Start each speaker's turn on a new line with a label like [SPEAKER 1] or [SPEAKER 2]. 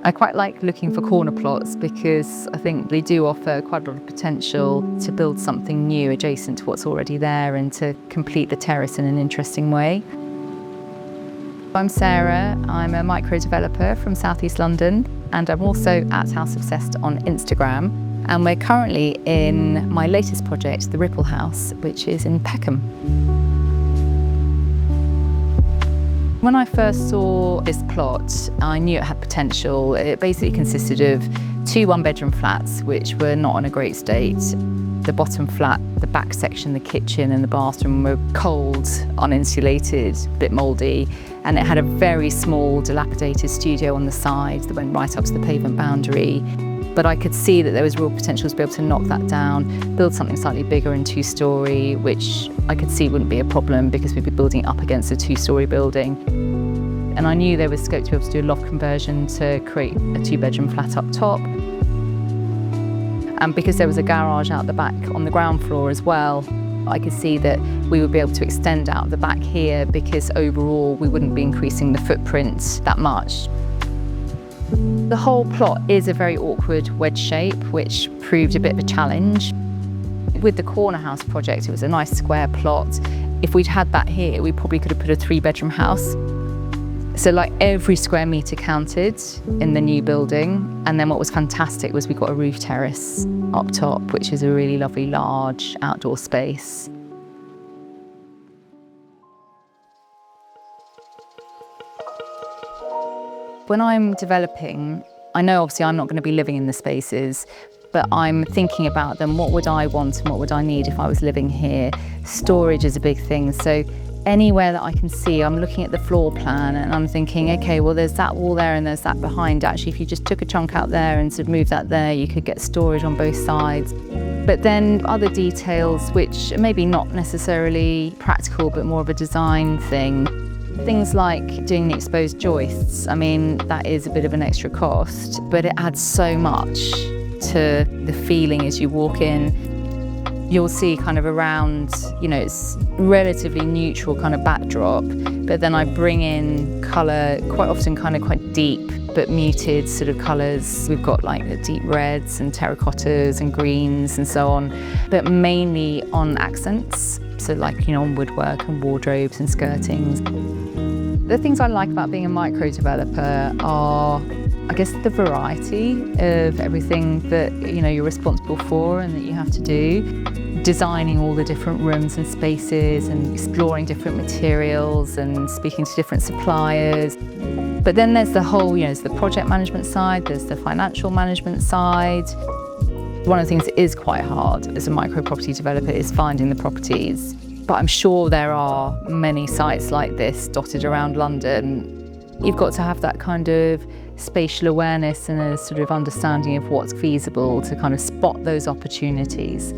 [SPEAKER 1] I quite like looking for corner plots because I think they do offer quite a lot of potential to build something new adjacent to what's already there and to complete the terrace in an interesting way. I'm Sara, I'm a micro developer from South East London, and I'm also at House Obsessed on Instagram. And we're currently in my latest project, the Ripple House, which is in Peckham. When I first saw this plot, I knew it had potential. It basically consisted of 2 one-bedroom flats, which were not in a great state. The bottom flat, the back section, the kitchen and the bathroom were cold, uninsulated, a bit mouldy, and it had a very small, dilapidated studio on the side that went right up to the pavement boundary. But I could see that there was real potential to be able to knock that down, build something slightly bigger and 2-storey, which I could see wouldn't be a problem because we'd be building up against a 2-storey building. And I knew there was scope to be able to do a loft conversion to create a 2-bedroom flat up top. And because there was a garage out the back on the ground floor as well, I could see that we would be able to extend out the back here because overall we wouldn't be increasing the footprint that much. The whole plot is a very awkward wedge shape, which proved a bit of a challenge. With the corner house project, it was a nice square plot. If we'd had that here, we probably could have put a 3-bedroom house. So like every square metre counted in the new building. And then what was fantastic was we got a roof terrace up top, which is a really lovely large outdoor space. When I'm developing, I know obviously I'm not going to be living in the spaces, but I'm thinking about them. What would I want and what would I need if I was living here? Storage is a big thing. So anywhere that I can see, I'm looking at the floor plan and I'm thinking, okay, well, there's that wall there and there's that behind. Actually, if you just took a chunk out there and sort of moved that there, you could get storage on both sides. But then other details, which are maybe not necessarily practical, but more of a design thing. Things like doing the exposed joists. I mean, that is a bit of an extra cost, but it adds so much to the feeling as you walk in. You'll see kind of around, it's relatively neutral kind of backdrop, but then I bring in colour, quite often kind of quite deep, but muted sort of colours. We've got like the deep reds and terracottas and greens and so on, but mainly on accents. So like, on woodwork and wardrobes and skirtings. The things I like about being a micro developer are, I guess, the variety of everything that, you're responsible for and that you have to do. Designing all the different rooms and spaces and exploring different materials and speaking to different suppliers. But then there's the whole, there's the project management side, there's the financial management side. One of the things that is quite hard as a micro property developer is finding the properties. But I'm sure there are many sites like this dotted around London. You've got to have that kind of spatial awareness and a sort of understanding of what's feasible to kind of spot those opportunities.